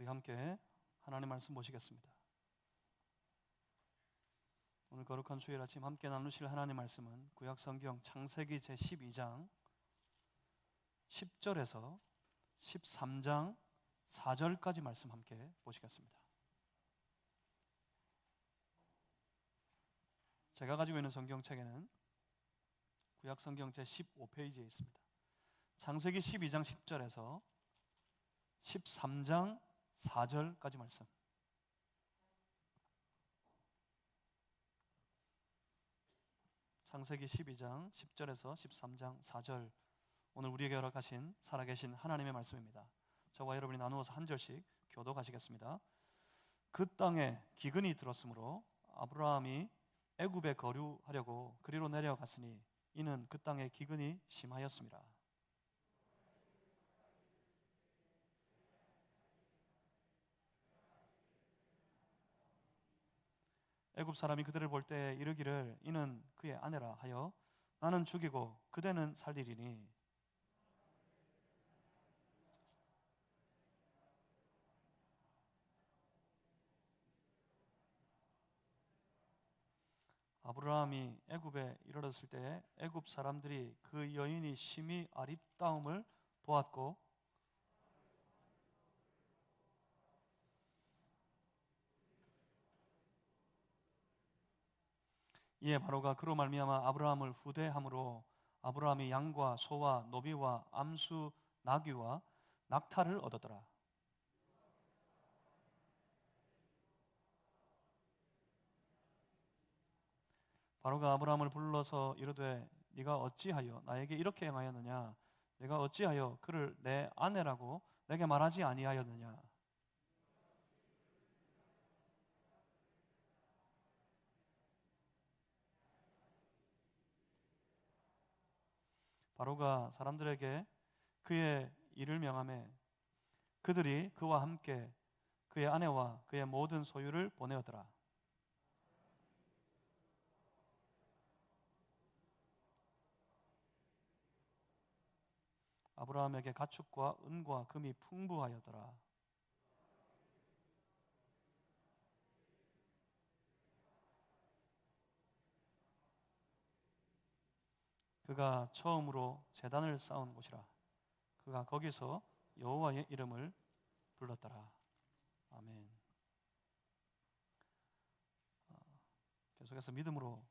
우리 함께 하나님 말씀 보시겠습니다. 오늘 거룩한 주일 아침 함께 나누실 하나님 말씀은 구약성경 창세기 제12장 10절에서 13장 4절까지 말씀 함께 보시겠습니다. 제가 가지고 있는 성경책에는 구약성경 제15페이지에 있습니다. 창세기 12장 10절에서 13장 4절까지 말씀. 창세기 12장 10절에서 13장 4절, 오늘 우리에게 허락하신 살아계신 하나님의 말씀입니다. 저와 여러분이 나누어서 한 절씩 교독하시겠습니다. 그 땅에 기근이 들었으므로 아브라함이 애굽에 거류하려고 그리로 내려갔으니 이는 그 땅에 기근이 심하였습니다. 애굽 사람이 그들을 볼 때 이르기를 이는 그의 아내라 하여 나는 죽이고 그대는 살리리니 아브라함이 애굽에 이르렀을 때 애굽 사람들이 그 여인이 심히 아립다움을 보았고 이에 바로가 그로 말미암아 아브라함을 후대함으로 아브라함이 양과 소와 노비와 암수 나귀와 낙타를 얻었더라. 바로가 아브라함을 불러서 이르되 네가 어찌하여 나에게 이렇게 행하였느냐? 내가 어찌하여 그를 내 아내라고 내게 말하지 아니하였느냐? 바로가 사람들에게 그의 일을 명하매 그들이 그와 함께 그의 아내와 그의 모든 소유를 보내었더라. 아브라함에게 가축과 은과 금이 풍부하였더라. 그가 처음으로 제단을 쌓은 곳이라. 그가 거기서 여호와의 이름을 불렀더라. 아멘. 계속해서 믿음으로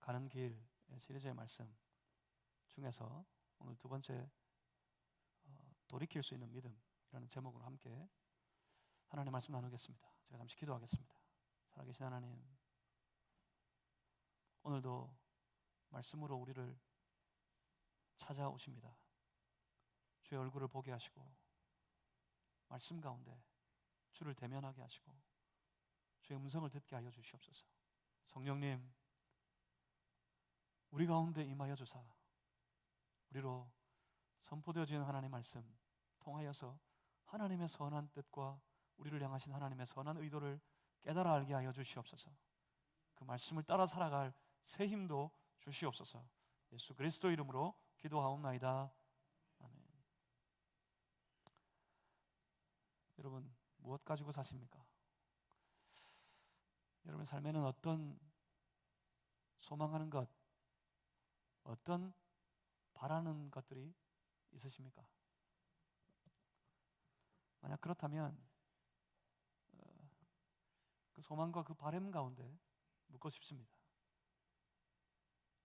가는 길 시리즈의 말씀 중에서 오늘 두 번째 돌이킬 수 있는 믿음이라는 제목으로 함께 하나님의 말씀 나누겠습니다. 제가 잠시 기도하겠습니다. 살아계신 하나님, 오늘도 말씀으로 우리를 찾아오십니다. 주의 얼굴을 보게 하시고 말씀 가운데 주를 대면하게 하시고 주의 음성을 듣게 하여 주시옵소서. 성령님, 우리 가운데 임하여 주사 우리로 선포되어진 하나님의 말씀 통하여서 하나님의 선한 뜻과 우리를 향하신 하나님의 선한 의도를 깨달아 알게 하여 주시옵소서. 그 말씀을 따라 살아갈 새 힘도 주시옵소서. 예수 그리스도 이름으로 기도하옵나이다. 아멘. 여러분, 무엇 가지고 사십니까? 여러분의 삶에는 어떤 소망하는 것, 어떤 바라는 것들이 있으십니까? 만약 그렇다면 그 소망과 그 바람 가운데 묻고 싶습니다.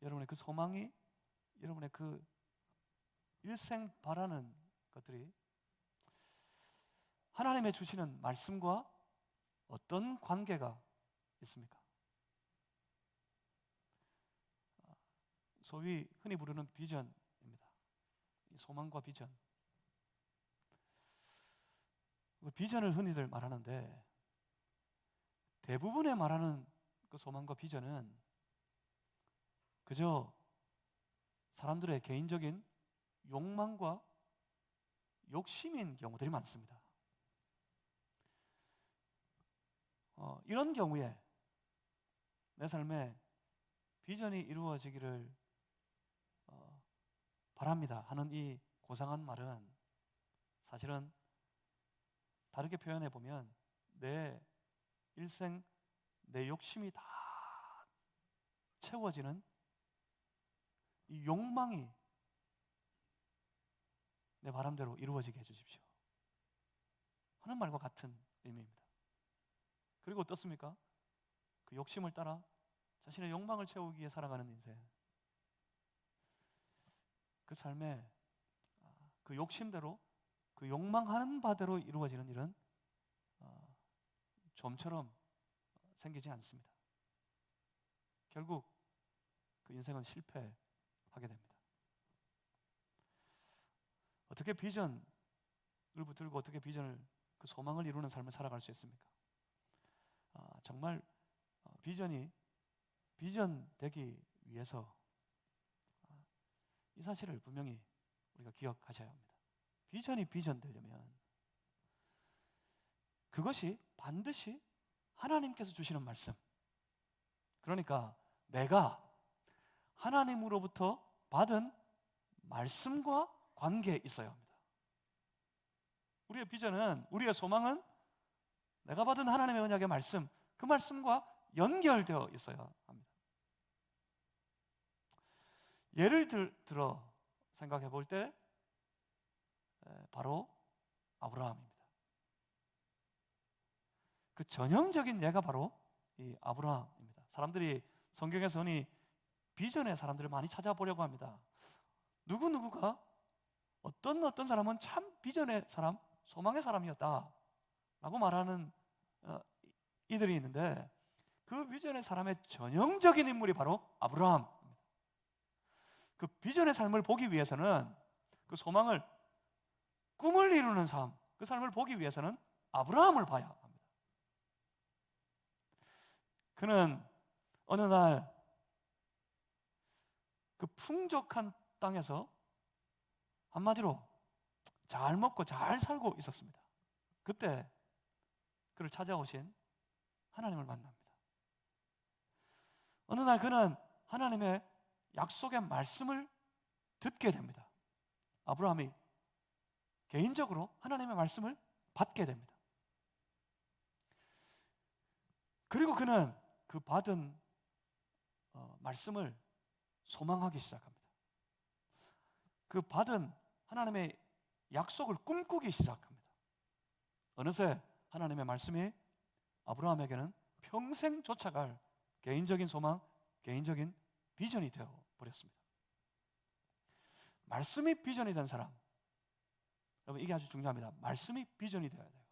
여러분의 그 소망이, 여러분의 그 일생 바라는 것들이 하나님의 주시는 말씀과 어떤 관계가 있습니까? 소위 흔히 부르는 비전입니다. 이 소망과 비전. 그 비전을 흔히들 말하는데 대부분의 말하는 그 소망과 비전은 그저 사람들의 개인적인 욕망과 욕심인 경우들이 많습니다. 이런 경우에 내 삶에 비전이 이루어지기를 바랍니다 하는 이 고상한 말은 사실은 다르게 표현해 보면 내 일생 내 욕심이 다 채워지는 이 욕망이 내 바람대로 이루어지게 해주십시오 하는 말과 같은 의미입니다. 그리고 어떻습니까? 그 욕심을 따라 자신의 욕망을 채우기 위해 살아가는 인생, 그 삶에 그 욕심대로 그 욕망하는 바대로 이루어지는 일은 좀처럼 생기지 않습니다. 결국 그 인생은 실패하게 됩니다. 어떻게 비전을 붙들고 어떻게 비전을, 그 소망을 이루는 삶을 살아갈 수 있습니까? 정말 비전이 비전 되기 위해서 이 사실을 분명히 우리가 기억하셔야 합니다. 비전이 비전 되려면 그것이 반드시 하나님께서 주시는 말씀, 그러니까 내가 하나님으로부터 받은 말씀과 관계에 있어야 합니다. 우리의 비전은, 우리의 소망은 내가 받은 하나님의 언약의 말씀, 그 말씀과 연결되어 있어야 합니다. 예를 들어 생각해 볼 때 바로 아브라함입니다. 그 전형적인 예가 바로 이 아브라함입니다. 사람들이 성경에서 흔히 비전의 사람들을 많이 찾아보려고 합니다. 누구누구가 어떤 사람은 참 비전의 사람, 소망의 사람이었다 라고 말하는 이들이 있는데, 그 비전의 사람의 전형적인 인물이 바로 아브라함입니다. 그 비전의 삶을 보기 위해서는, 그 소망을, 꿈을 이루는 삶, 그 삶을 보기 위해서는 아브라함을 봐야 합니다. 그는 어느 날 그 풍족한 땅에서 한마디로 잘 먹고 잘 살고 있었습니다. 그때 그를 찾아오신 하나님을 만납니다. 어느 날 그는 하나님의 약속의 말씀을 듣게 됩니다. 아브라함이 개인적으로 하나님의 말씀을 받게 됩니다. 그리고 그는 그 받은 말씀을 소망하기 시작합니다. 그 받은 하나님의 약속을 꿈꾸기 시작합니다. 어느새 하나님의 말씀이 아브라함에게는 평생 쫓아갈 개인적인 소망, 개인적인 비전이 되어버렸습니다. 말씀이 비전이 된 사람, 여러분 이게 아주 중요합니다. 말씀이 비전이 되어야 돼요.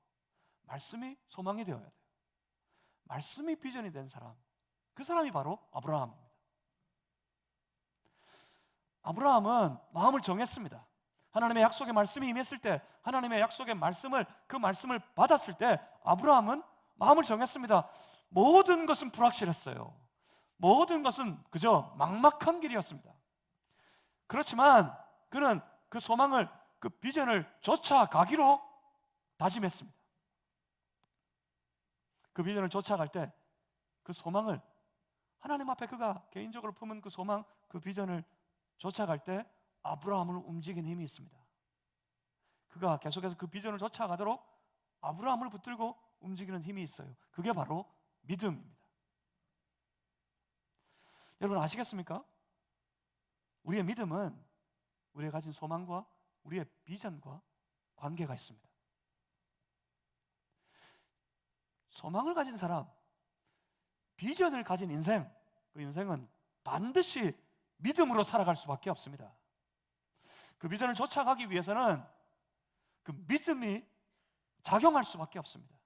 말씀이 소망이 되어야 돼요. 말씀이 비전이 된 사람, 그 사람이 바로 아브라함입니다. 아브라함은 마음을 정했습니다. 하나님의 약속의 말씀이 임했을 때, 하나님의 약속의 말씀을, 그 말씀을 받았을 때 아브라함은 마음을 정했습니다. 모든 것은 불확실했어요. 모든 것은 그저 막막한 길이었습니다. 그렇지만 그는 그 소망을, 그 비전을 쫓아가기로 다짐했습니다. 그 비전을 쫓아갈 때, 그 소망을, 하나님 앞에 그가 개인적으로 품은 그 소망, 그 비전을 쫓아갈 때 아브라함을 움직이는 힘이 있습니다. 그가 계속해서 그 비전을 쫓아가도록 아브라함을 붙들고 움직이는 힘이 있어요. 그게 바로 믿음입니다. 여러분 아시겠습니까? 우리의 믿음은 우리가 가진 소망과 우리의 비전과 관계가 있습니다. 소망을 가진 사람, 비전을 가진 인생, 그 인생은 반드시 믿음으로 살아갈 수밖에 없습니다. 그 비전을 쫓아가기 위해서는 그 믿음이 작용할 수밖에 없습니다.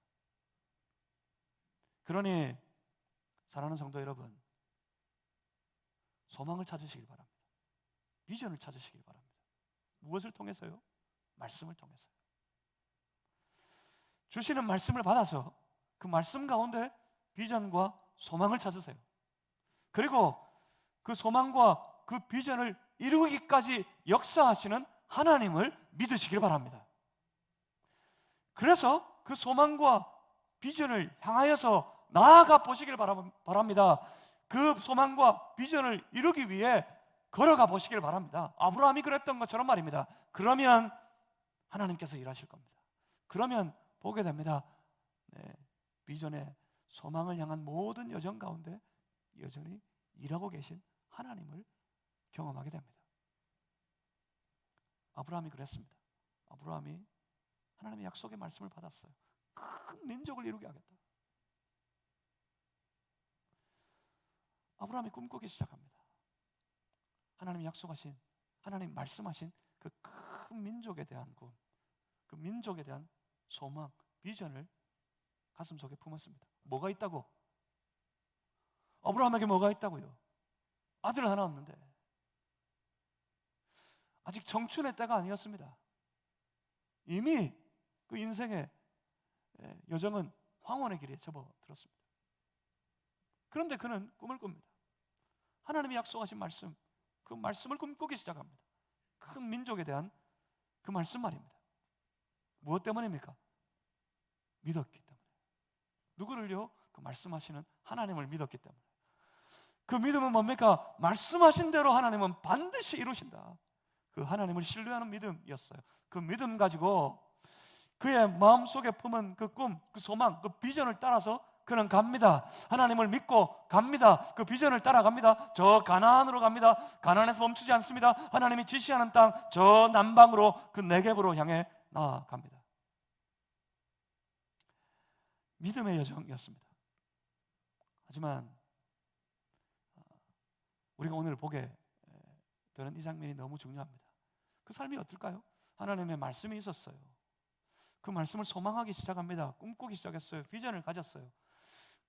그러니 사랑하는 성도 여러분, 소망을 찾으시길 바랍니다. 비전을 찾으시길 바랍니다. 무엇을 통해서요? 말씀을 통해서요. 주시는 말씀을 받아서 그 말씀 가운데 비전과 소망을 찾으세요. 그리고 그 소망과 그 비전을 이루기까지 역사하시는 하나님을 믿으시길 바랍니다. 그래서 그 소망과 비전을 향하여서 나아가 보시길 바랍니다. 그 소망과 비전을 이루기 위해 걸어가 보시길 바랍니다. 아브라함이 그랬던 것처럼 말입니다. 그러면 하나님께서 일하실 겁니다. 그러면 보게 됩니다. 네, 비전의 소망을 향한 모든 여정 가운데 여전히 일하고 계신 하나님을 경험하게 됩니다. 아브라함이 그랬습니다. 아브라함이 하나님의 약속의 말씀을 받았어요. 큰 민족을 이루게 하겠다. 아브라함이 꿈꾸기 시작합니다. 하나님이 약속하신, 하나님 말씀하신 그 큰 민족에 대한 꿈, 그 민족에 대한 소망, 비전을 가슴속에 품었습니다. 뭐가 있다고? 아브라함에게 뭐가 있다고요? 아들 하나 없는데, 아직 청춘의 때가 아니었습니다. 이미 그 인생의 여정은 황혼의 길에 접어들었습니다. 그런데 그는 꿈을 꿉니다. 하나님이 약속하신 말씀, 그 말씀을 꿈꾸기 시작합니다. 큰 민족에 대한 그 말씀 말입니다. 무엇 때문입니까? 믿었기 때문에. 누구를요? 그 말씀하시는 하나님을 믿었기 때문에. 그 믿음은 뭡니까? 말씀하신 대로 하나님은 반드시 이루신다. 그 하나님을 신뢰하는 믿음이었어요. 그 믿음 가지고 그의 마음속에 품은 그 꿈, 그 소망, 그 비전을 따라서 그는 갑니다. 하나님을 믿고 갑니다. 그 비전을 따라갑니다. 저 가나안으로 갑니다. 가나안에서 멈추지 않습니다. 하나님이 지시하는 땅, 저 남방으로, 그 네겝으로 향해 나아갑니다. 믿음의 여정이었습니다. 하지만 우리가 오늘 보게 되는 이 장면이 너무 중요합니다. 그 삶이 어떨까요? 하나님의 말씀이 있었어요. 그 말씀을 소망하기 시작합니다. 꿈꾸기 시작했어요. 비전을 가졌어요.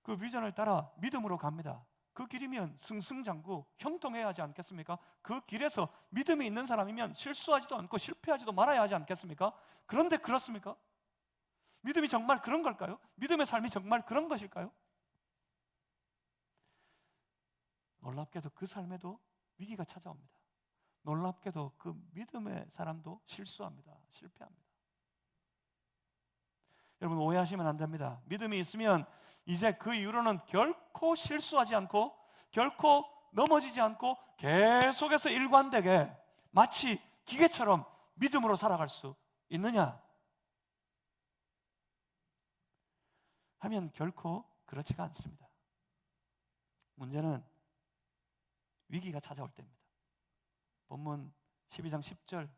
그 비전을 따라 믿음으로 갑니다. 그 길이면 승승장구, 형통해야 하지 않겠습니까? 그 길에서 믿음이 있는 사람이면 실수하지도 않고 실패하지도 말아야 하지 않겠습니까? 그런데 그렇습니까? 믿음이 정말 그런 걸까요? 믿음의 삶이 정말 그런 것일까요? 놀랍게도 그 삶에도 위기가 찾아옵니다. 놀랍게도 그 믿음의 사람도 실수합니다. 실패합니다. 여러분, 오해하시면 안 됩니다. 믿음이 있으면 이제 그 이후로는 결코 실수하지 않고 결코 넘어지지 않고 계속해서 일관되게 마치 기계처럼 믿음으로 살아갈 수 있느냐 하면 결코 그렇지가 않습니다. 문제는 위기가 찾아올 때입니다. 본문 12장 10절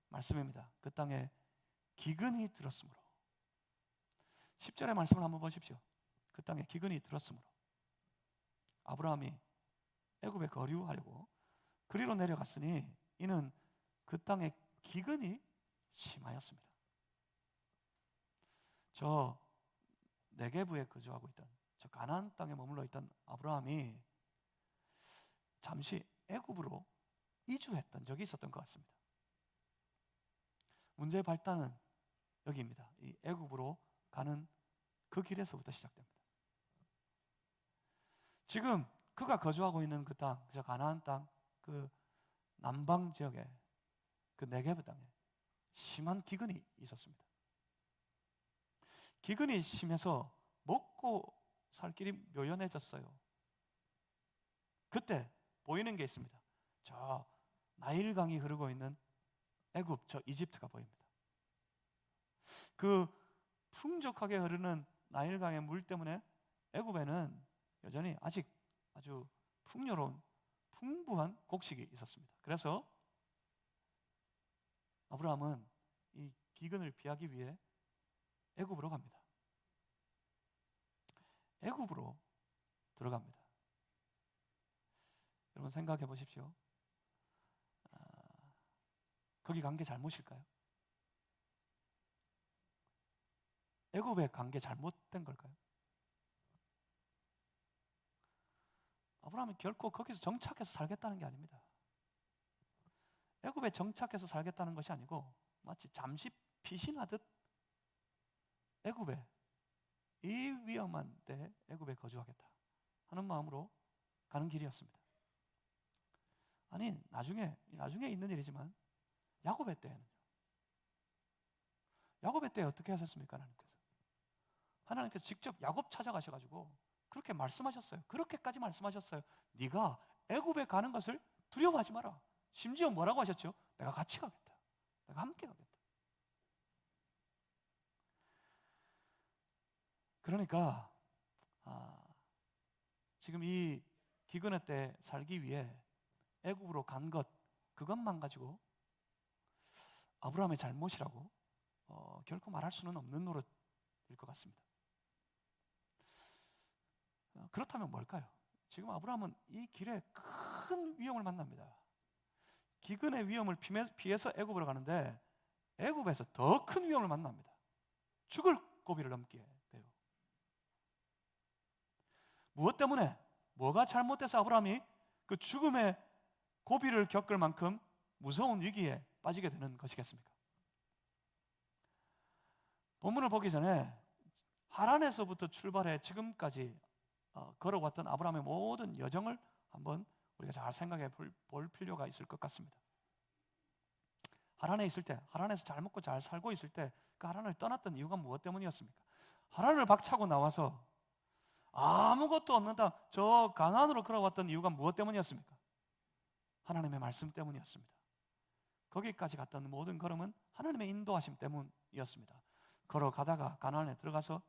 말씀입니다. 그 땅에 기근이 들었으므로. 10절의 말씀을 한번 보십시오. 그 땅에 기근이 들었으므로 아브라함이 애굽에 거류하려고 그리로 내려갔으니 이는 그 땅에 기근이 심하였습니다. 저 네게브에 거주하고 있던, 저 가나안 땅에 머물러 있던 아브라함이 잠시 애굽으로 이주했던 적이 있었던 것 같습니다. 문제의 발단은 여기입니다. 이 애굽으로 가는 그 길에서부터 시작됩니다. 지금 그가 거주하고 있는 그 땅, 저 가나안 땅, 그 남방 지역에, 그 네게브 땅에 심한 기근이 있었습니다. 기근이 심해서 먹고 살 길이 묘연해졌어요. 그때 보이는 게 있습니다. 저 나일강이 흐르고 있는 애굽, 저 이집트가 보입니다. 그 풍족하게 흐르는 나일강의 물 때문에 애굽에는 여전히 아직 아주 풍요로운 풍부한 곡식이 있었습니다. 그래서 아브라함은 이 기근을 피하기 위해 애굽으로 갑니다. 애굽으로 들어갑니다. 여러분 생각해 보십시오. 거기 간 게 잘못일까요? 애굽에 간 게 잘못된 걸까요? 아브라함이 결코 거기서 정착해서 살겠다는 게 아닙니다. 애굽에 정착해서 살겠다는 것이 아니고 마치 잠시 피신하듯 애굽에, 이 위험한 데 애굽에 거주하겠다 하는 마음으로 가는 길이었습니다. 아니, 나중에 있는 일이지만 야곱의 때에는요. 야곱의 때에 어떻게 하셨습니까? 하나님께서 직접 야곱 찾아가셔가지고 그렇게 말씀하셨어요. 그렇게까지 말씀하셨어요. 네가 애굽에 가는 것을 두려워하지 마라. 심지어 뭐라고 하셨죠? 내가 같이 가겠다. 내가 함께 가겠다. 그러니까 지금 이 기근의 때 살기 위해 애굽으로 간 것, 그것만 가지고 아브라함의 잘못이라고 결코 말할 수는 없는 노릇일 것 같습니다. 그렇다면 뭘까요? 지금 아브라함은 이 길에 큰 위험을 만납니다. 기근의 위험을 피해서 애굽으로 가는데 애굽에서 더 큰 위험을 만납니다. 죽을 고비를 넘게 돼요. 무엇 때문에? 뭐가 잘못돼서 아브라함이 그 죽음의 고비를 겪을 만큼 무서운 위기에 빠지게 되는 것이겠습니까? 본문을 보기 전에 하란에서부터 출발해 지금까지 걸어왔던 아브라함의 모든 여정을 한번 우리가 잘 생각해 볼 필요가 있을 것 같습니다. 하란에 있을 때, 하란에서 잘 먹고 잘 살고 있을 때 그 하란을 떠났던 이유가 무엇 때문이었습니까? 하란을 박차고 나와서 아무것도 없는 땅, 저 가나안으로 걸어왔던 이유가 무엇 때문이었습니까? 하나님의 말씀 때문이었습니다. 거기까지 갔던 모든 걸음은 하나님의 인도하심 때문이었습니다. 걸어가다가 가나안에 들어가서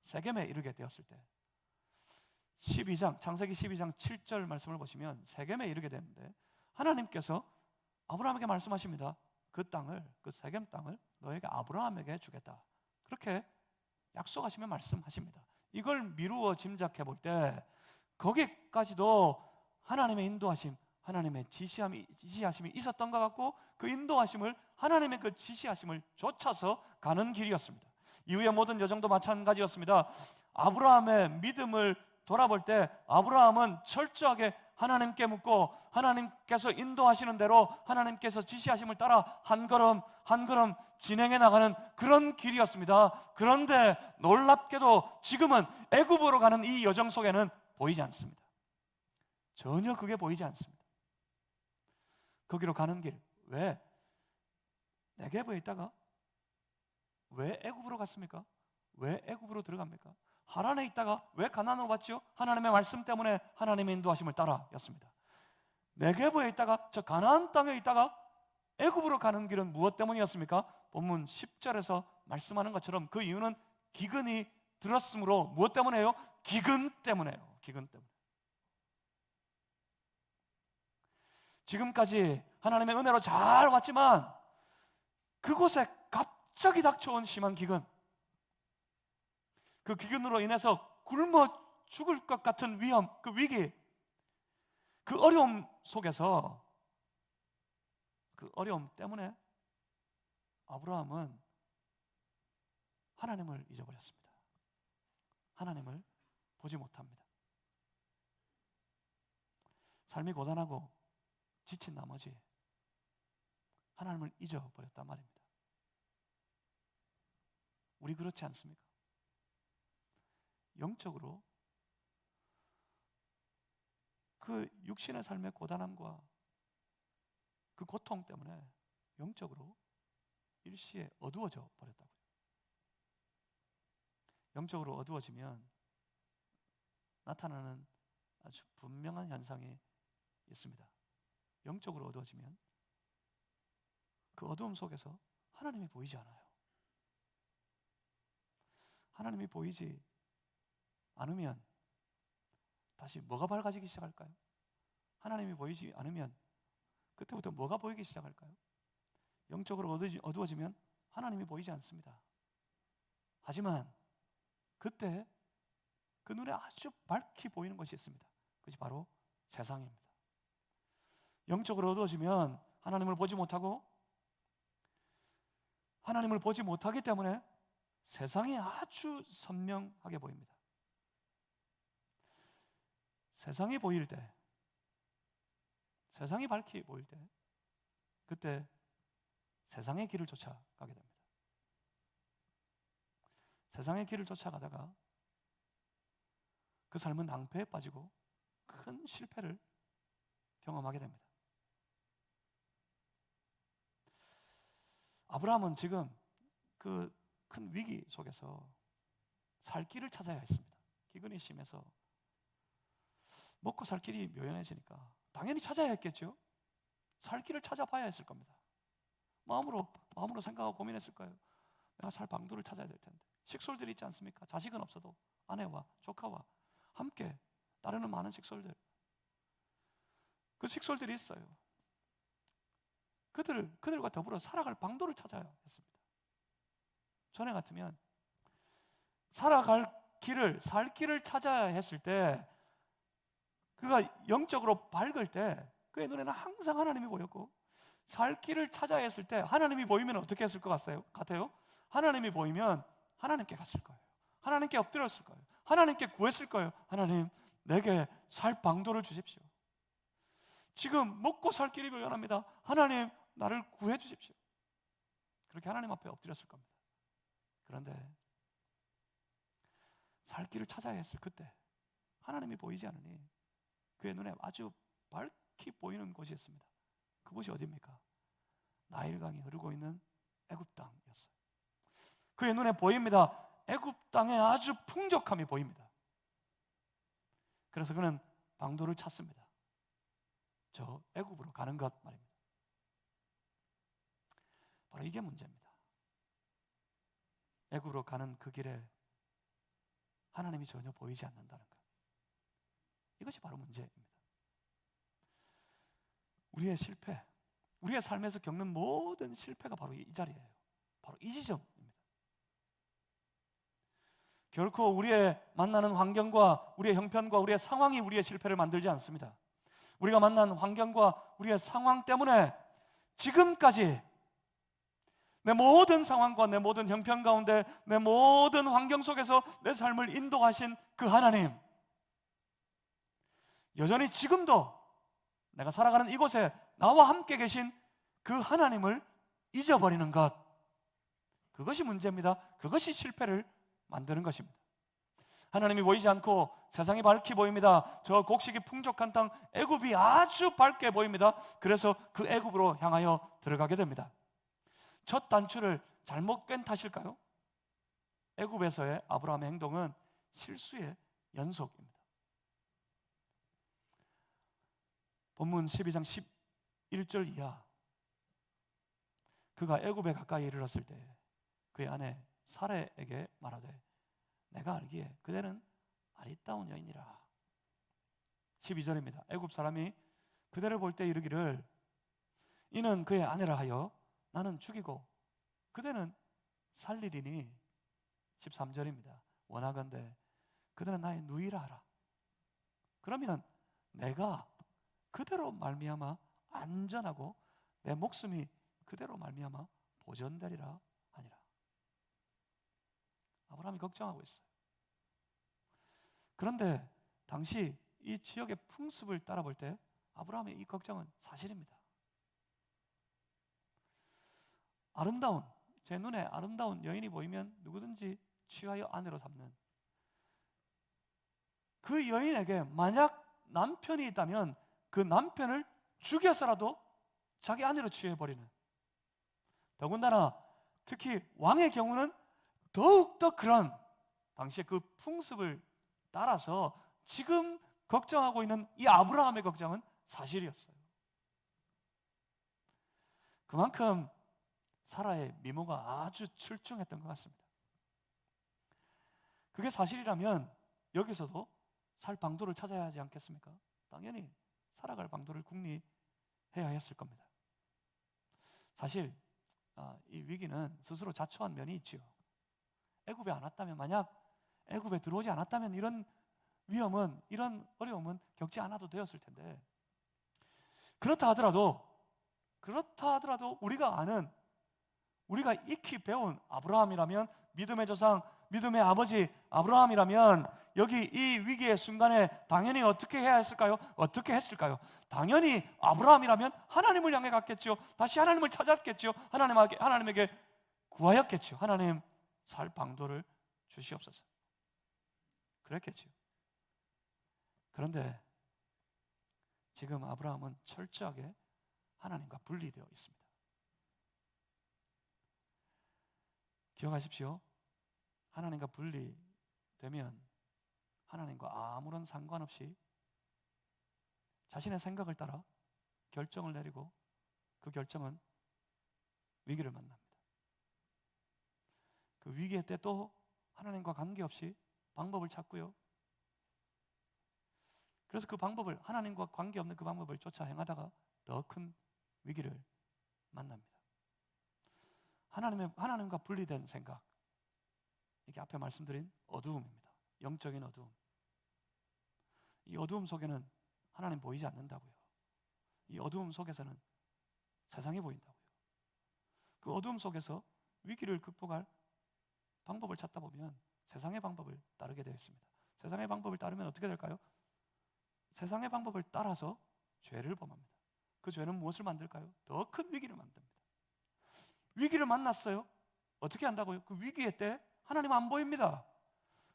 세겜에 이르게 되었을 때 12장, 창세기 12장 7절 말씀을 보시면 세겜에 이르게 되는데 하나님께서 아브라함에게 말씀하십니다. 그 땅을, 그 세겜 땅을 너에게 아브라함에게 주겠다. 그렇게 약속하시며 말씀하십니다. 이걸 미루어 짐작해 볼 때 거기까지도 하나님의 인도하심, 하나님의 지시하심이 있었던 것 같고 그 인도하심을, 하나님의 그 지시하심을 쫓아서 가는 길이었습니다. 이후의 모든 여정도 마찬가지였습니다. 아브라함의 믿음을 돌아볼 때 아브라함은 철저하게 하나님께 묻고 하나님께서 인도하시는 대로 하나님께서 지시하심을 따라 한 걸음 한 걸음 진행해 나가는 그런 길이었습니다. 그런데 놀랍게도 지금은 애굽으로 가는 이 여정 속에는 보이지 않습니다. 전혀 그게 보이지 않습니다. 거기로 가는 길, 왜? 네게브에 있다가 왜 애굽으로 갔습니까? 왜 애굽으로 들어갑니까? 하란에 있다가 왜 가나안으로 왔죠? 하나님의 말씀 때문에 하나님의 인도하심을 따라였습니다. 네게브에 있다가 저 가나안 땅에 있다가 애굽으로 가는 길은 무엇 때문이었습니까? 본문 10절에서 말씀하는 것처럼 그 이유는 기근이 들었으므로 무엇 때문에요? 기근 때문에요. 기근 때문에. 지금까지 하나님의 은혜로 잘 왔지만 그곳에 갑자기 닥쳐온 심한 기근, 그 기근으로 인해서 굶어 죽을 것 같은 위험, 그 위기, 그 어려움 속에서, 그 어려움 때문에 아브라함은 하나님을 잊어버렸습니다. 하나님을 보지 못합니다. 삶이 고단하고 지친 나머지 하나님을 잊어버렸단 말입니다. 우리 그렇지 않습니까? 영적으로 그 육신의 삶의 고단함과 그 고통 때문에 영적으로 일시에 어두워져 버렸다고요. 영적으로 어두워지면 나타나는 아주 분명한 현상이 있습니다. 영적으로 어두워지면 그 어두움 속에서 하나님이 보이지 않아요. 하나님이 보이지 않으면 다시 뭐가 밝아지기 시작할까요? 하나님이 보이지 않으면 그때부터 뭐가 보이기 시작할까요? 영적으로 어두워지면 하나님이 보이지 않습니다. 하지만 그때 그 눈에 아주 밝게 보이는 것이 있습니다. 그것이 바로 세상입니다. 영적으로 어두워지면 하나님을 보지 못하고, 하나님을 보지 못하기 때문에 세상이 아주 선명하게 보입니다. 세상이 보일 때, 세상이 밝게 보일 때, 그때 세상의 길을 쫓아가게 됩니다. 세상의 길을 쫓아가다가 그 삶은 낭패에 빠지고 큰 실패를 경험하게 됩니다. 아브라함은 지금 그 큰 위기 속에서 살 길을 찾아야 했습니다. 기근이 심해서 먹고 살 길이 묘연해지니까 당연히 찾아야 했겠죠. 살 길을 찾아봐야 했을 겁니다. 마음으로 생각하고 고민했을 거예요. 내가 살 방도를 찾아야 될 텐데, 식솔들이 있지 않습니까? 자식은 없어도 아내와 조카와 함께 따르는 많은 식솔들, 그 식솔들이 있어요. 그들과 더불어 살아갈 방도를 찾아야 했습니다. 전에 같으면 살아갈 길을, 살 길을 찾아야 했을 때, 그가 영적으로 밝을 때 그의 눈에는 항상 하나님이 보였고, 살 길을 찾아야 했을 때 하나님이 보이면 어떻게 했을 것 같아요? 하나님이 보이면 하나님께 갔을 거예요. 하나님께 엎드렸을 거예요. 하나님께 구했을 거예요. 하나님, 내게 살 방도를 주십시오. 지금 먹고 살 길이 불편합니다. 하나님, 나를 구해 주십시오. 그렇게 하나님 앞에 엎드렸을 겁니다. 그런데 살 길을 찾아야 했을 그때 하나님이 보이지 않으니 그의 눈에 아주 밝히 보이는 곳이 있습니다. 그곳이 어디입니까? 나일강이 흐르고 있는 애굽 땅이었어요. 그의 눈에 보입니다. 애굽 땅에 아주 풍족함이 보입니다. 그래서 그는 방도를 찾습니다. 저 애굽으로 가는 것 말입니다. 바로 이게 문제입니다. 애굽으로 가는 그 길에 하나님이 전혀 보이지 않는다는 것, 이것이 바로 문제입니다. 우리의 실패, 우리의 삶에서 겪는 모든 실패가 바로 이 자리예요. 바로 이 지점입니다. 결코 우리의 만나는 환경과 우리의 형편과 우리의 상황이 우리의 실패를 만들지 않습니다. 우리가 만난 환경과 우리의 상황 때문에 지금까지 내 모든 상황과 내 모든 형편 가운데, 내 모든 환경 속에서 내 삶을 인도하신 그 하나님, 여전히 지금도 내가 살아가는 이곳에 나와 함께 계신 그 하나님을 잊어버리는 것, 그것이 문제입니다. 그것이 실패를 만드는 것입니다. 하나님이 보이지 않고 세상이 밝게 보입니다. 저 곡식이 풍족한 땅 애굽이 아주 밝게 보입니다. 그래서 그 애굽으로 향하여 들어가게 됩니다. 첫 단추를 잘못 뺀 탓일까요? 애굽에서의 아브라함의 행동은 실수의 연속입니다. 본문 12장 11절 이하, 그가 애굽에 가까이 이르렀을 때 그의 아내 사레에게 말하되 내가 알기에 그대는 아리따운 여인이라. 12절입니다. 애굽 사람이 그대를 볼 때 이르기를 이는 그의 아내라 하여 나는 죽이고 그대는 살리리니. 13절입니다. 원하건대 그대는 나의 누이라 하라. 그러면 내가 그대로 말미암아 안전하고 내 목숨이 그대로 말미암아 보존되리라 하니라. 아브라함이 걱정하고 있어요. 그런데 당시 이 지역의 풍습을 따라볼 때 아브라함의 이 걱정은 사실입니다. 아름다운, 제 눈에 아름다운 여인이 보이면 누구든지 취하여 아내로 삼는, 그 여인에게 만약 남편이 있다면 그 남편을 죽여서라도 자기 아내로 취해버리는, 더군다나 특히 왕의 경우는 더욱더 그런 당시의 그 풍습을 따라서 지금 걱정하고 있는 이 아브라함의 걱정은 사실이었어요. 그만큼 사라의 미모가 아주 출중했던 것 같습니다. 그게 사실이라면 여기서도 살 방도를 찾아야 하지 않겠습니까? 당연히 살아갈 방도를 궁리해야 했을 겁니다. 사실 이 위기는 스스로 자초한 면이 있지요. 애굽에 안 왔다면, 만약 애굽에 들어오지 않았다면 이런 위험은, 이런 어려움은 겪지 않아도 되었을 텐데, 그렇다 하더라도 우리가 아는, 우리가 익히 배운 아브라함이라면, 믿음의 조상, 믿음의 아버지 아브라함이라면 여기 이 위기의 순간에 당연히 어떻게 해야 했을까요? 어떻게 했을까요? 당연히 아브라함이라면 하나님을 향해 갔겠죠. 다시 하나님을 찾았겠죠. 하나님에게 구하였겠죠. 하나님, 살 방도를 주시옵소서. 그랬겠죠. 그런데 지금 아브라함은 철저하게 하나님과 분리되어 있습니다. 기억하십시오. 하나님과 분리되면 하나님과 아무런 상관없이 자신의 생각을 따라 결정을 내리고 그 결정은 위기를 만납니다. 그 위기의 때 또 하나님과 관계없이 방법을 찾고요. 그래서 그 방법을, 하나님과 관계없는 그 방법을 쫓아 행하다가 더 큰 위기를 만납니다. 하나님과 분리된 생각, 이게 앞에 말씀드린 어두움입니다. 영적인 어두움. 이 어두움 속에는 하나님 보이지 않는다고요. 이 어두움 속에서는 세상이 보인다고요. 그 어두움 속에서 위기를 극복할 방법을 찾다 보면 세상의 방법을 따르게 되어 있습니다. 세상의 방법을 따르면 어떻게 될까요? 세상의 방법을 따라서 죄를 범합니다. 그 죄는 무엇을 만들까요? 더 큰 위기를 만듭니다. 위기를 만났어요. 어떻게 한다고요? 그 위기의 때 하나님 안 보입니다.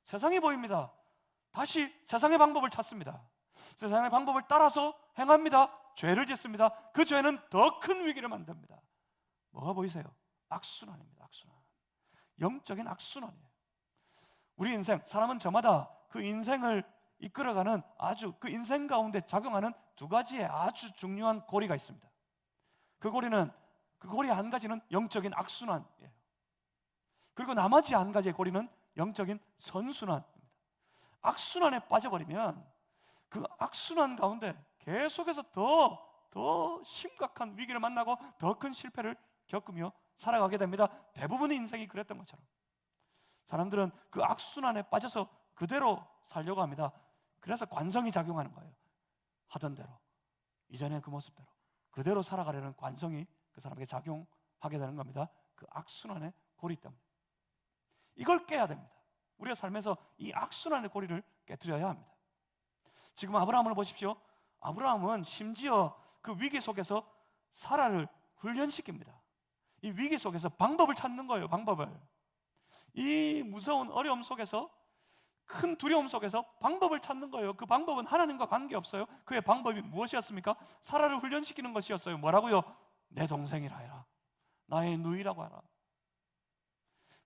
세상이 보입니다. 다시 세상의 방법을 찾습니다. 세상의 방법을 따라서 행합니다. 죄를 짓습니다. 그 죄는 더 큰 위기를 만듭니다. 뭐가 보이세요? 악순환입니다. 악순환. 영적인 악순환이에요. 우리 인생, 사람은 저마다 그 인생을 이끌어가는 아주, 그 인생 가운데 작용하는 두 가지의 아주 중요한 고리가 있습니다. 그 고리 한 가지는 영적인 악순환이에요. 그리고 나머지 한 가지의 고리는 영적인 선순환입니다. 악순환에 빠져버리면 그 악순환 가운데 계속해서 더 심각한 위기를 만나고 더 큰 실패를 겪으며 살아가게 됩니다. 대부분의 인생이 그랬던 것처럼 사람들은 그 악순환에 빠져서 그대로 살려고 합니다. 그래서 관성이 작용하는 거예요. 하던 대로, 이전의 그 모습대로 그대로 살아가려는 관성이 그 사람에게 작용하게 되는 겁니다. 그 악순환의 고리 때문에. 이걸 깨야 됩니다. 우리가 삶에서 이 악순환의 고리를 깨뜨려야 합니다. 지금 아브라함을 보십시오. 아브라함은 심지어 그 위기 속에서 사라를 훈련시킵니다. 이 위기 속에서 방법을 찾는 거예요. 방법을. 이 무서운 어려움 속에서, 큰 두려움 속에서 방법을 찾는 거예요. 그 방법은 하나님과 관계없어요. 그의 방법이 무엇이었습니까? 사라를 훈련시키는 것이었어요. 뭐라고요? 내 동생이라 해라. 나의 누이라고 하라.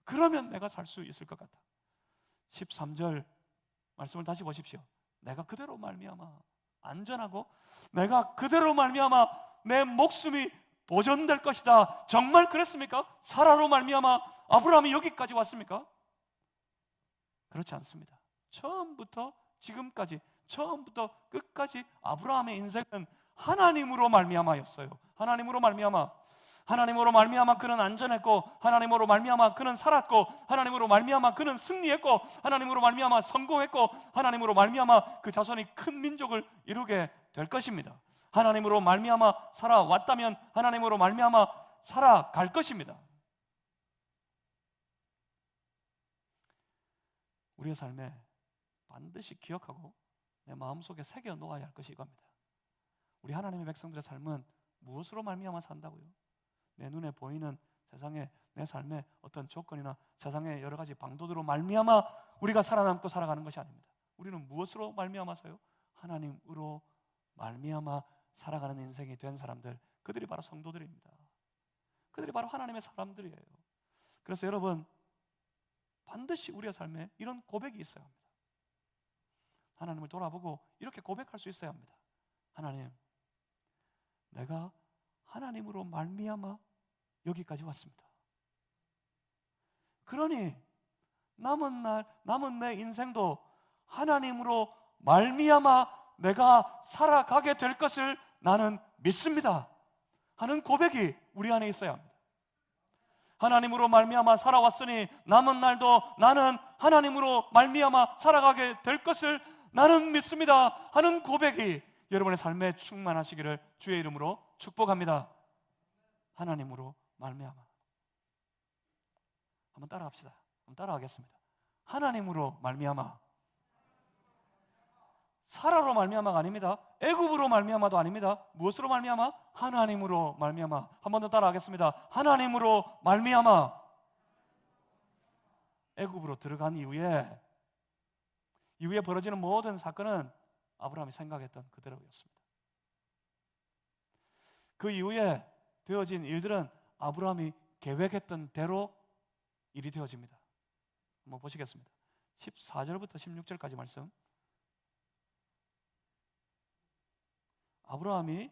그러면 내가 살 수 있을 것 같다. 13절 말씀을 다시 보십시오. 내가 그대로 말미암아 안전하고 내가 그대로 말미암아 내 목숨이 보존될 것이다. 정말 그랬습니까? 사라로 말미암아 아브라함이 여기까지 왔습니까? 그렇지 않습니다. 처음부터 지금까지, 처음부터 끝까지 아브라함의 인생은 하나님으로 말미암아였어요. 하나님으로 말미암아. 하나님으로 말미암아 그는 안전했고, 하나님으로 말미암아 그는 살았고, 하나님으로 말미암아 그는 승리했고, 하나님으로 말미암아 성공했고, 하나님으로 말미암아 그 자손이 큰 민족을 이루게 될 것입니다. 하나님으로 말미암아 살아왔다면 하나님으로 말미암아 살아갈 것입니다. 우리의 삶에 반드시 기억하고 내 마음속에 새겨 놓아야 할 것이 이겁니다. 우리 하나님의 백성들의 삶은 무엇으로 말미암아 산다고요? 내 눈에 보이는 세상의, 내 삶의 어떤 조건이나 세상의 여러 가지 방도들로 말미암아 우리가 살아남고 살아가는 것이 아닙니다. 우리는 무엇으로 말미암아서요? 하나님으로 말미암아 살아가는 인생이 된 사람들, 그들이 바로 성도들입니다. 그들이 바로 하나님의 사람들이에요. 그래서 여러분, 반드시 우리의 삶에 이런 고백이 있어야 합니다. 하나님을 돌아보고 이렇게 고백할 수 있어야 합니다. 하나님, 내가 하나님으로 말미암아 여기까지 왔습니다. 그러니 남은 내 인생도 하나님으로 말미암아 내가 살아가게 될 것을 나는 믿습니다 하는 고백이 우리 안에 있어야 합니다. 하나님으로 말미암아 살아왔으니 남은 날도 나는 하나님으로 말미암아 살아가게 될 것을 나는 믿습니다 하는 고백이 여러분의 삶에 충만하시기를 주의 이름으로 축복합니다. 하나님으로 말미암아. 한번 따라합시다. 한번 따라하겠습니다. 하나님으로 말미암아. 사라로 말미암아가 아닙니다. 애굽으로 말미암아도 아닙니다. 무엇으로 말미암아? 하나님으로 말미암아. 한 번 더 따라하겠습니다. 하나님으로 말미암아. 애굽으로 들어간 이후에 벌어지는 모든 사건은 아브라함이 생각했던 그대로였습니다. 그 이후에 되어진 일들은 아브라함이 계획했던 대로 일이 되어집니다. 한번 보시겠습니다. 14절부터 16절까지 말씀. 아브라함이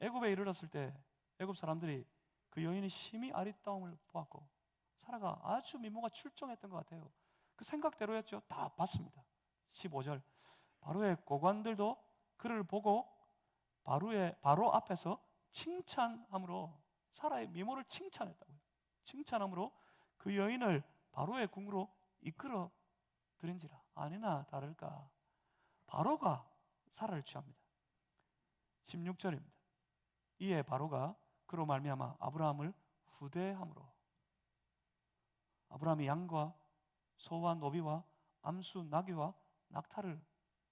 애굽에 이르렀을 때 애굽 사람들이 그 여인이 심히 아리따움을 보았고 사라가 아주 미모가 출중했던 것 같아요. 그 생각대로였죠. 다 봤습니다. 15절 바로의 고관들도 그를 보고 바로 앞에서 칭찬함으로 사라의 미모를 칭찬했다고요. 칭찬함으로 그 여인을 바로의 궁으로 이끌어 들인지라. 아니나 다를까 바로가 사라를 취합니다. 16절입니다. 이에 바로가 그로 말미암아 아브라함을 후대함으로 아브라함이 양과 소와 노비와 암수 나귀와 낙타를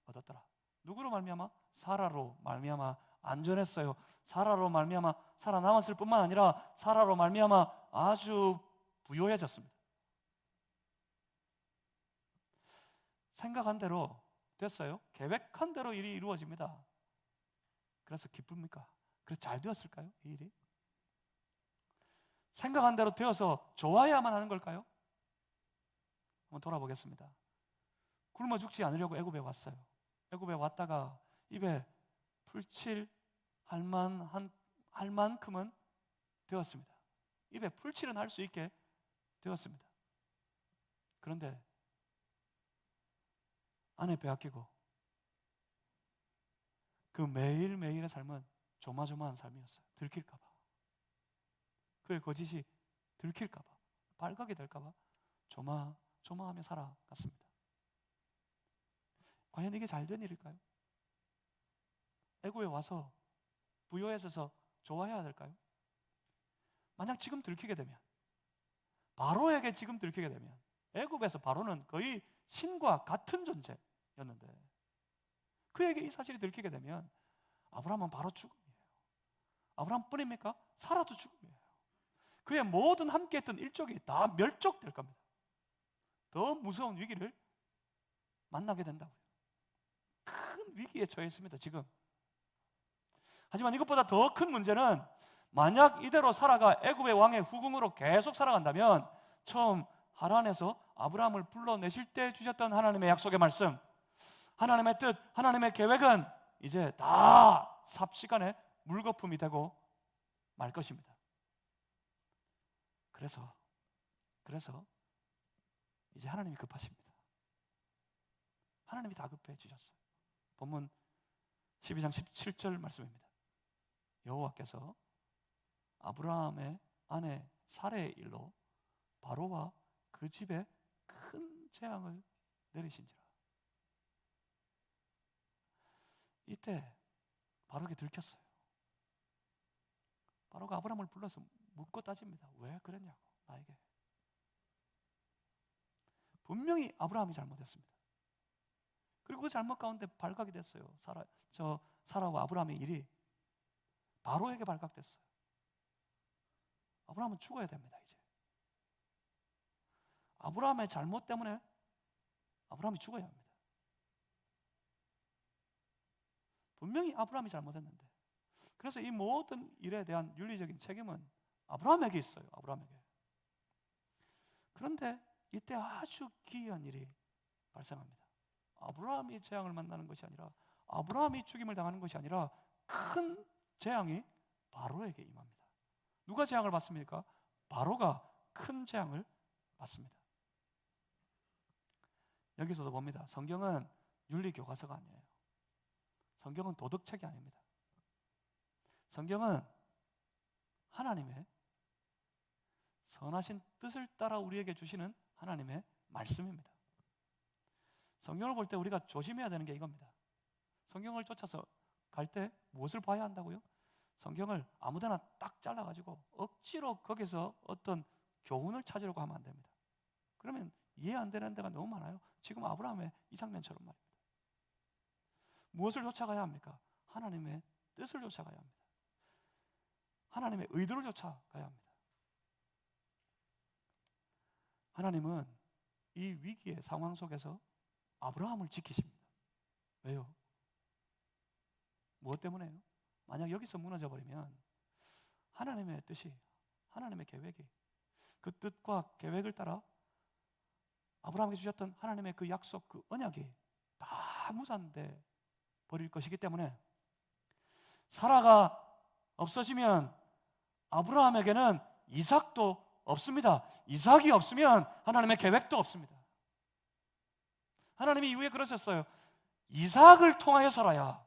얻었더라. 누구로 말미암아? 사라로 말미암아 안전했어요. 사라로 말미암아 살아남았을 뿐만 아니라 사라로 말미암아 아주 부유해졌습니다. 생각한 대로 됐어요. 계획한 대로 일이 이루어집니다. 그래서 기쁩니까? 그래서 잘 되었을까요? 이 일이? 생각한 대로 되어서 좋아야만 하는 걸까요? 한번 돌아보겠습니다. 굶어 죽지 않으려고 애굽에 왔어요. 애굽에 왔다가 입에 풀칠 할 만큼은 되었습니다. 입에 풀칠은 할 수 있게 되었습니다. 그런데 안에 빼앗기고 그 매일매일의 삶은 조마조마한 삶이었어요. 들킬까봐, 그의 거짓이 들킬까봐, 발각이 될까봐 조마조마하며 살아갔습니다. 과연 이게 잘된 일일까요? 애굽에 와서 부유해져서 좋아해야 될까요? 만약 지금 들키게 되면, 바로에게 지금 들키게 되면, 애굽에서 바로는 거의 신과 같은 존재였는데 그에게 이 사실이 들키게 되면 아브라함은 바로 죽음이에요. 아브라함뿐입니까? 사라도 죽음이에요. 그의 모든 함께했던 일족이 다 멸족될 겁니다. 더 무서운 위기를 만나게 된다고요. 큰 위기에 처했습니다, 지금. 하지만 이것보다 더 큰 문제는 만약 이대로 사라가 애굽의 왕의 후궁으로 계속 살아간다면 처음 하란에서 아브라함을 불러내실 때 주셨던 하나님의 약속의 말씀, 하나님의 뜻, 하나님의 계획은 이제 다 삽시간에 물거품이 되고 말 것입니다. 그래서 이제 하나님이 급하십니다. 하나님이 다급해지셨어요. 본문 12장 17절 말씀입니다. 여호와께서 아브라함의 아내 사레의 일로 바로와 그 집에 큰 재앙을 내리신지라. 이때 바로에게 들켰어요. 바로가 아브라함을 불러서 묻고 따집니다. 왜 그랬냐고, 나에게. 분명히 아브라함이 잘못했습니다. 그리고 그 잘못 가운데 발각이 됐어요. 사라와 아브라함의 일이 바로에게 발각됐어요. 아브라함은 죽어야 됩니다. 이제 아브라함의 잘못 때문에 아브라함이 죽어야 합니다. 분명히 아브라함이 잘못했는데, 그래서 이 모든 일에 대한 윤리적인 책임은 아브라함에게 있어요. 아브라함에게. 그런데 이때 아주 기이한 일이 발생합니다. 아브라함이 재앙을 만나는 것이 아니라, 아브라함이 죽임을 당하는 것이 아니라 큰 재앙이 바로에게 임합니다. 누가 재앙을 받습니까? 바로가 큰 재앙을 받습니다. 여기서도 봅니다. 성경은 윤리교과서가 아니에요. 성경은 도덕책이 아닙니다. 성경은 하나님의 선하신 뜻을 따라 우리에게 주시는 하나님의 말씀입니다. 성경을 볼 때 우리가 조심해야 되는 게 이겁니다. 성경을 쫓아서 갈 때 무엇을 봐야 한다고요? 성경을 아무데나 딱 잘라가지고 억지로 거기서 어떤 교훈을 찾으려고 하면 안 됩니다. 그러면 이해 안 되는 데가 너무 많아요. 지금 아브라함의 이 장면처럼 말입니다. 무엇을 쫓아가야 합니까? 하나님의 뜻을 쫓아가야 합니다. 하나님의 의도를 쫓아가야 합니다. 하나님은 이 위기의 상황 속에서 아브라함을 지키십니다. 왜요? 무엇 때문에요? 만약 여기서 무너져 버리면 하나님의 뜻이, 하나님의 계획이, 그 뜻과 계획을 따라 아브라함에게 주셨던 하나님의 그 약속, 그 언약이 다 무산돼 버릴 것이기 때문에 사라가 없어지면 아브라함에게는 이삭도 없습니다. 이삭이 없으면 하나님의 계획도 없습니다. 하나님이 이후에 그러셨어요. 이삭을 통하여서라야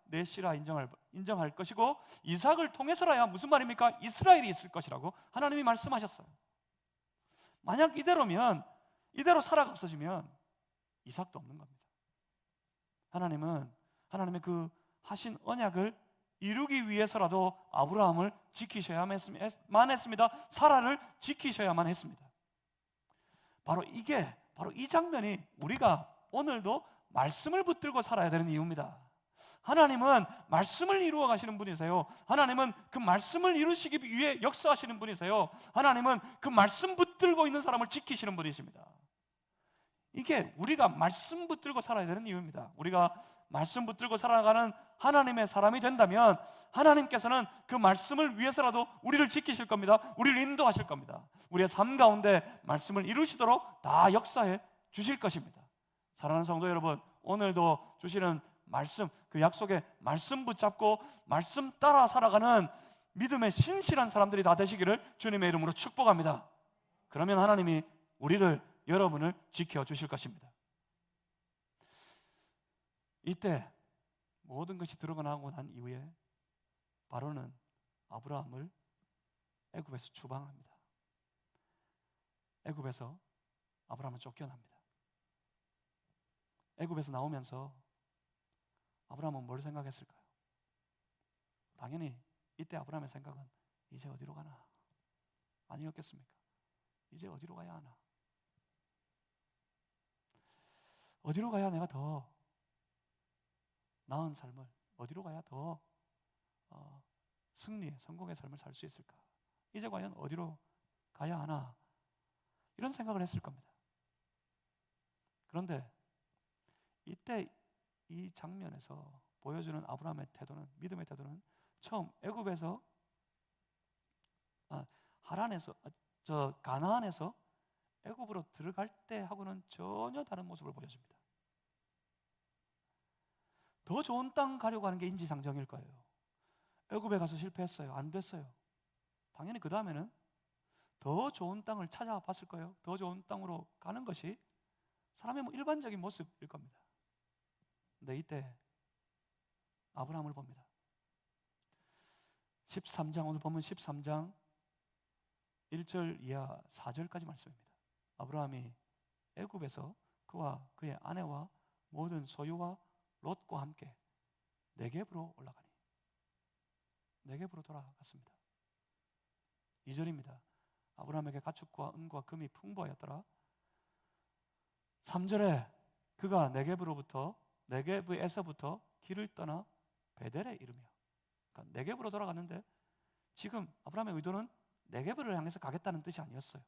내 씨라 인정할 것이고, 이삭을 통해서라야 무슨 말입니까? 이스라엘이 있을 것이라고 하나님이 말씀하셨어요. 만약 이대로 사라가 없어지면 이삭도 없는 겁니다. 하나님은 하나님의 그 하신 언약을 이루기 위해서라도 아브라함을 지키셔야만 했습니다. 사라를 지키셔야만 했습니다. 바로 이 장면이 우리가 오늘도 말씀을 붙들고 살아야 되는 이유입니다. 하나님은 말씀을 이루어 가시는 분이세요. 하나님은 그 말씀을 이루시기 위해 역사하시는 분이세요. 하나님은 그 말씀 붙들고 있는 사람을 지키시는 분이십니다. 이게 우리가 말씀 붙들고 살아야 되는 이유입니다. 우리가 말씀 붙들고 살아가는 하나님의 사람이 된다면 하나님께서는 그 말씀을 위해서라도 우리를 지키실 겁니다. 우리를 인도하실 겁니다. 우리의 삶 가운데 말씀을 이루시도록 다 역사해 주실 것입니다. 사랑하는 성도 여러분, 오늘도 주시는 말씀, 그 약속의 말씀 붙잡고 말씀 따라 살아가는 믿음의 신실한 사람들이 다 되시기를 주님의 이름으로 축복합니다. 그러면 하나님이 여러분을 지켜주실 것입니다. 이때 모든 것이 들어가고 난 이후에 바로는 아브라함을 애굽에서 추방합니다. 애굽에서 아브라함은 쫓겨납니다. 애굽에서 나오면서 아브라함은 뭘 생각했을까요? 당연히 이때 아브라함의 생각은 이제 어디로 가나? 아니었겠습니까? 이제 어디로 가야 하나? 어디로 가야 내가 더 나은 삶을, 어디로 가야 더 성공의 삶을 살 수 있을까? 이제 과연 어디로 가야 하나? 이런 생각을 했을 겁니다. 그런데 이때 이 장면에서 보여주는 아브라함의 태도는, 믿음의 태도는 처음 애굽에서 가나안에서 애굽으로 들어갈 때하고는 전혀 다른 모습을 보여줍니다. 더 좋은 땅 가려고 하는 게 인지상정일 거예요. 애굽에 가서 실패했어요. 안 됐어요. 당연히 그 다음에는 더 좋은 땅을 찾아봤을 거예요. 더 좋은 땅으로 가는 것이 사람의 일반적인 모습일 겁니다. 근데 이때 아브라함을 봅니다. 13장, 오늘 보면 13장 1절 이하 4절까지 말씀입니다. 아브라함이 애굽에서 그와 그의 아내와 모든 소유와 롯과 함께 네겝으로 올라가니, 네겝으로 돌아갔습니다. 2절입니다. 아브라함에게 가축과 은과 금이 풍부하였더라. 3절에 그가 네겝에서부터 길을 떠나 베델에 이르며, 그러니까 네겝으로 돌아갔는데 지금 아브라함의 의도는 네겝을 향해서 가겠다는 뜻이 아니었어요.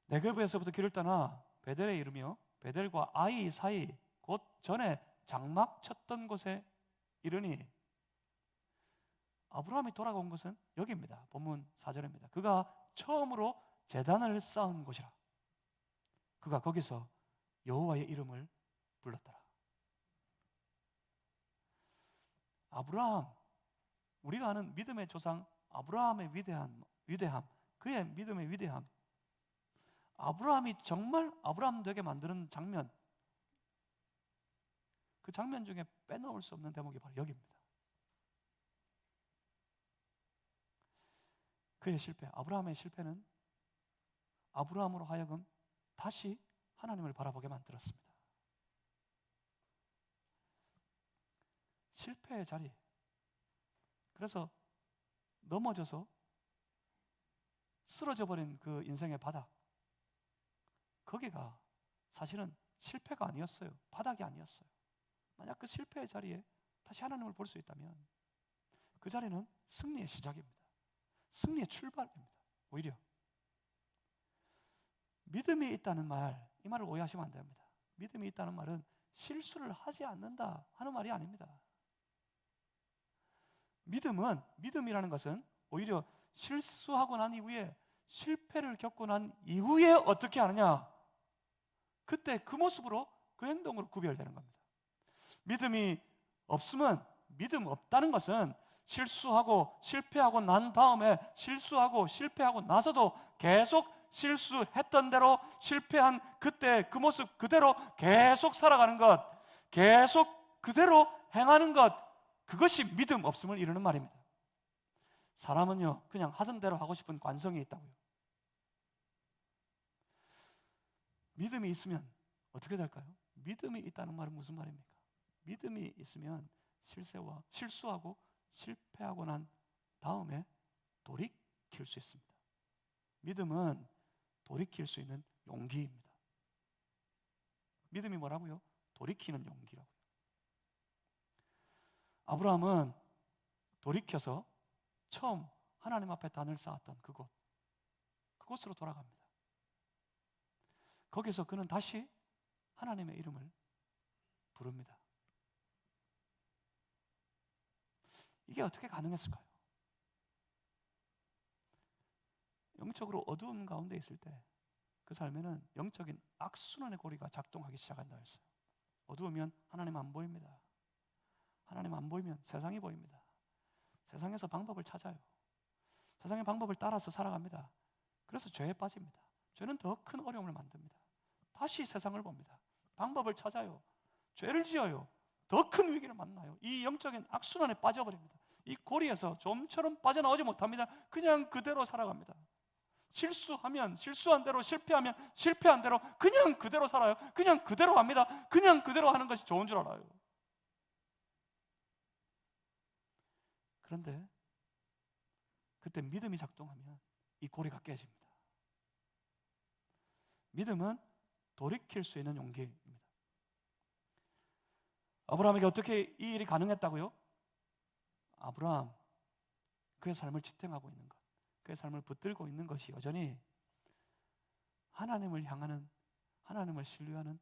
네겝에서부터 길을 떠나 베델에 이르며 베델과 아이 사이 곧 전에 장막 쳤던 곳에 이르니, 아브라함이 돌아온 것은 여기입니다. 본문 4절입니다. 그가 처음으로 제단을 쌓은 곳이라. 그가 거기서 여호와의 이름을 불렀더라. 아브라함, 우리가 아는 믿음의 조상 아브라함의 위대함, 그의 믿음의 위대함, 아브라함이 정말 아브라함 되게 만드는 장면, 그 장면 중에 빼놓을 수 없는 대목이 바로 여기입니다. 그의 실패, 아브라함의 실패는 아브라함으로 하여금 다시 하나님을 바라보게 만들었습니다. 실패의 자리, 그래서 넘어져서 쓰러져 버린 그 인생의 바닥, 거기가 사실은 실패가 아니었어요. 바닥이 아니었어요. 만약 그 실패의 자리에 다시 하나님을 볼 수 있다면 그 자리는 승리의 시작입니다. 승리의 출발입니다. 오히려 믿음이 있다는 말, 이 말을 오해하시면 안 됩니다. 믿음이 있다는 말은 실수를 하지 않는다 하는 말이 아닙니다. 믿음이라는 것은 오히려 실수하고 난 이후에, 실패를 겪고 난 이후에 어떻게 하느냐, 그때 그 모습으로, 그 행동으로 구별되는 겁니다. 믿음 없다는 것은 실수하고 실패하고 난 다음에 실수하고 실패하고 나서도 계속 실수했던 대로 실패한 그때 그 모습 그대로 계속 살아가는 것, 계속 그대로 행하는 것, 그것이 믿음 없음을 이루는 말입니다. 사람은요, 그냥 하던 대로 하고 싶은 관성이 있다고요. 믿음이 있으면 어떻게 될까요? 믿음이 있다는 말은 무슨 말입니까? 믿음이 있으면 실수하고 실패하고 난 다음에 돌이킬 수 있습니다. 믿음은 돌이킬 수 있는 용기입니다. 믿음이 뭐라고요? 돌이키는 용기라고요. 아브라함은 돌이켜서 처음 하나님 앞에 단을 쌓았던 그곳으로 돌아갑니다. 거기서 그는 다시 하나님의 이름을 부릅니다. 이게 어떻게 가능했을까요? 영적으로 어두운 가운데 있을 때 그 삶에는 영적인 악순환의 고리가 작동하기 시작한다 했어요. 어두우면 하나님 안 보입니다. 하나님 안 보이면 세상이 보입니다. 세상에서 방법을 찾아요. 세상의 방법을 따라서 살아갑니다. 그래서 죄에 빠집니다. 죄는 더 큰 어려움을 만듭니다. 다시 세상을 봅니다. 방법을 찾아요. 죄를 지어요. 더 큰 위기를 만나요. 이 영적인 악순환에 빠져버립니다. 이 고리에서 좀처럼 빠져나오지 못합니다. 그냥 그대로 살아갑니다. 실수하면 실수한 대로, 실패하면 실패한 대로 그냥 그대로 살아요. 그냥 그대로 합니다. 그냥 그대로 하는 것이 좋은 줄 알아요. 그런데 그때 믿음이 작동하면 이 고리가 깨집니다. 믿음은 돌이킬 수 있는 용기입니다. 아브라함에게 어떻게 이 일이 가능했다고요? 아브라함, 그의 삶을 지탱하고 있는 것, 그의 삶을 붙들고 있는 것이 여전히 하나님을 향하는, 하나님을 신뢰하는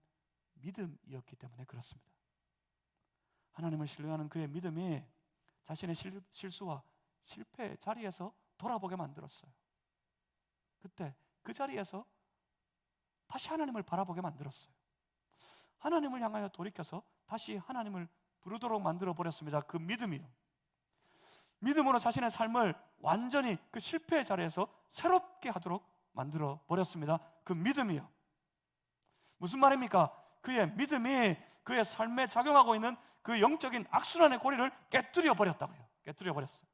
믿음이었기 때문에 그렇습니다. 하나님을 신뢰하는 그의 믿음이 자신의 실수와 실패의 자리에서 돌아보게 만들었어요. 그때 그 자리에서 다시 하나님을 바라보게 만들었어요. 하나님을 향하여 돌이켜서 다시 하나님을 부르도록 만들어 버렸습니다. 그 믿음이요. 믿음으로 자신의 삶을 완전히 그 실패의 자리에서 새롭게 하도록 만들어 버렸습니다. 그 믿음이요. 무슨 말입니까? 그의 믿음이 그의 삶에 작용하고 있는 그 영적인 악순환의 고리를 깨뜨려 버렸다고요. 깨뜨려 버렸어요.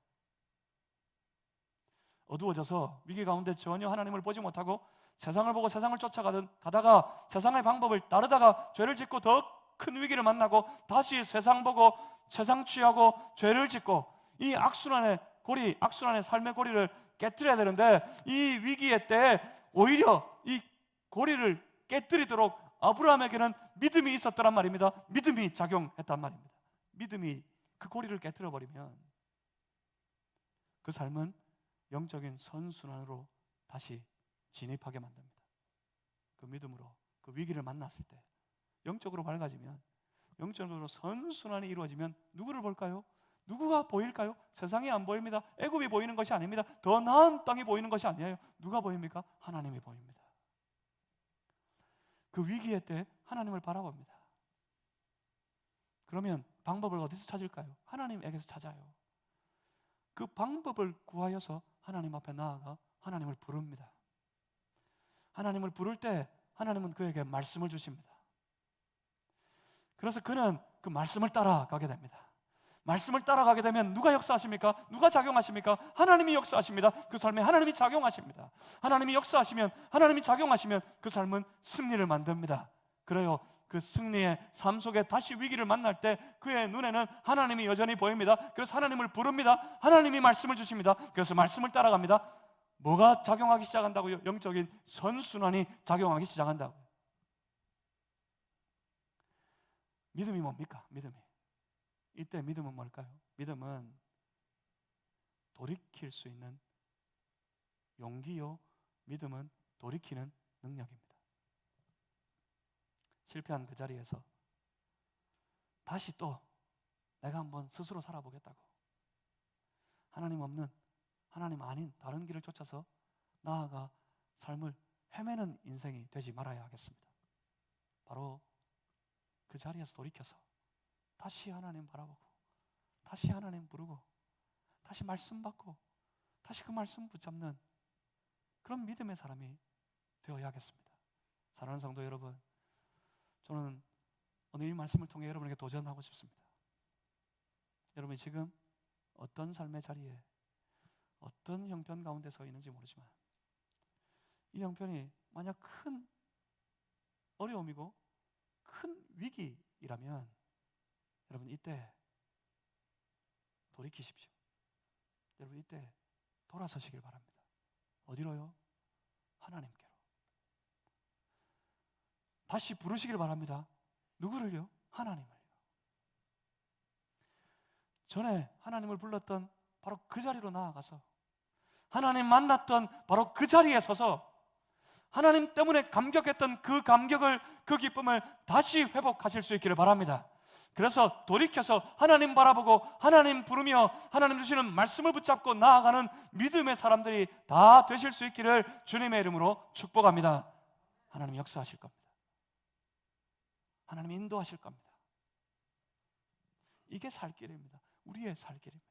어두워져서 위기 가운데 전혀 하나님을 보지 못하고 세상을 보고 세상을 쫓아가다가 세상의 방법을 따르다가 죄를 짓고 더 큰 위기를 만나고 다시 세상 보고 세상 취하고 죄를 짓고 이 악순환의 고리, 악순환의 삶의 고리를 깨뜨려야 되는데 이 위기의 때에 오히려 이 고리를 깨뜨리도록 아브라함에게는 믿음이 있었더란 말입니다. 믿음이 작용했단 말입니다. 믿음이 그 고리를 깨뜨려 버리면 그 삶은 영적인 선순환으로 다시 진입하게 만듭니다. 그 믿음으로 그 위기를 만났을 때 영적으로 밝아지면, 영적으로 선순환이 이루어지면 누구를 볼까요? 누구가 보일까요? 세상이 안 보입니다. 애굽이 보이는 것이 아닙니다. 더 나은 땅이 보이는 것이 아니에요. 누가 보입니까? 하나님이 보입니다. 그 위기의 때 하나님을 바라봅니다. 그러면 방법을 어디서 찾을까요? 하나님에게서 찾아요. 그 방법을 구하여서 하나님 앞에 나아가 하나님을 부릅니다. 하나님을 부를 때 하나님은 그에게 말씀을 주십니다. 그래서 그는 그 말씀을 따라가게 됩니다. 말씀을 따라가게 되면 누가 역사하십니까? 누가 작용하십니까? 하나님이 역사하십니다. 그 삶에 하나님이 작용하십니다. 하나님이 역사하시면, 하나님이 작용하시면 그 삶은 승리를 만듭니다. 그래요. 그 승리의 삶 속에 다시 위기를 만날 때 그의 눈에는 하나님이 여전히 보입니다. 그래서 하나님을 부릅니다. 하나님이 말씀을 주십니다. 그래서 말씀을 따라갑니다. 뭐가 작용하기 시작한다고요? 영적인 선순환이 작용하기 시작한다고요. 믿음이 뭡니까? 믿음이. 이때 믿음은 뭘까요? 믿음은 돌이킬 수 있는 용기요. 믿음은 돌이키는 능력입니다. 실패한 그 자리에서 다시 또 내가 한번 스스로 살아보겠다고 하나님 없는, 하나님 아닌 다른 길을 쫓아서 나아가 삶을 헤매는 인생이 되지 말아야 하겠습니다. 바로 그 자리에서 돌이켜서 다시 하나님 바라보고 다시 하나님 부르고 다시 말씀 받고 다시 그 말씀 붙잡는 그런 믿음의 사람이 되어야겠습니다. 사랑하는 성도 여러분, 저는 오늘 이 말씀을 통해 여러분에게 도전하고 싶습니다. 여러분이 지금 어떤 삶의 자리에 어떤 형편 가운데 서 있는지 모르지만 이 형편이 만약 큰 어려움이고 큰 위기이라면 여러분 이때 돌이키십시오. 여러분 이때 돌아서시길 바랍니다. 어디로요? 하나님께로. 다시 부르시길 바랍니다. 누구를요? 하나님을요. 전에 하나님을 불렀던 바로 그 자리로 나아가서 하나님 만났던 바로 그 자리에 서서 하나님 때문에 감격했던 그 감격을, 그 기쁨을 다시 회복하실 수 있기를 바랍니다. 그래서 돌이켜서 하나님 바라보고 하나님 부르며 하나님 주시는 말씀을 붙잡고 나아가는 믿음의 사람들이 다 되실 수 있기를 주님의 이름으로 축복합니다. 하나님 역사하실 겁니다. 하나님 인도하실 겁니다. 이게 살 길입니다. 우리의 살 길입니다.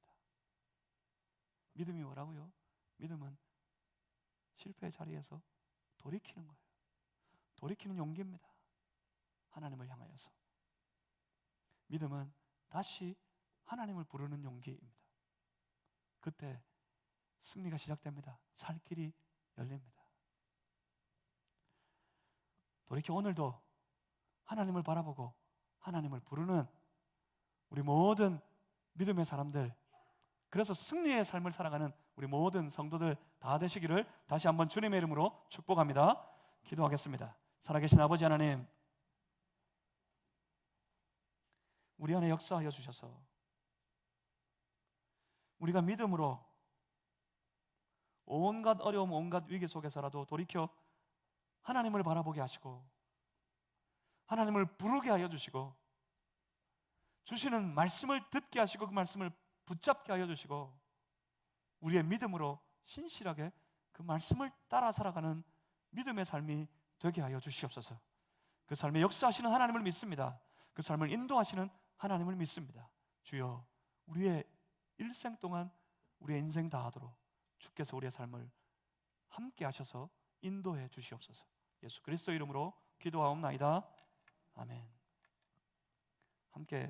믿음이 뭐라고요? 믿음은 실패의 자리에서 돌이키는 거예요. 돌이키는 용기입니다. 하나님을 향하여서. 믿음은 다시 하나님을 부르는 용기입니다. 그때 승리가 시작됩니다. 살 길이 열립니다. 돌이켜 오늘도 하나님을 바라보고 하나님을 부르는 우리 모든 믿음의 사람들, 그래서 승리의 삶을 살아가는 우리 모든 성도들 다 되시기를 다시 한번 주님의 이름으로 축복합니다. 기도하겠습니다. 살아계신 아버지 하나님, 우리 안에 역사하여 주셔서 우리가 믿음으로 온갖 어려움, 온갖 위기 속에서라도 돌이켜 하나님을 바라보게 하시고 하나님을 부르게 하여 주시고 주시는 말씀을 듣게 하시고 그 말씀을 붙잡게 하여 주시고 우리의 믿음으로 신실하게 그 말씀을 따라 살아가는 믿음의 삶이 되게 하여 주시옵소서. 그 삶에 역사하시는 하나님을 믿습니다. 그 삶을 인도하시는 하나님을 믿습니다. 주여, 우리의 일생 동안 우리의 인생 다하도록 주께서 우리의 삶을 함께 하셔서 인도해 주시옵소서. 예수 그리스도 이름으로 기도하옵나이다. 아멘. 함께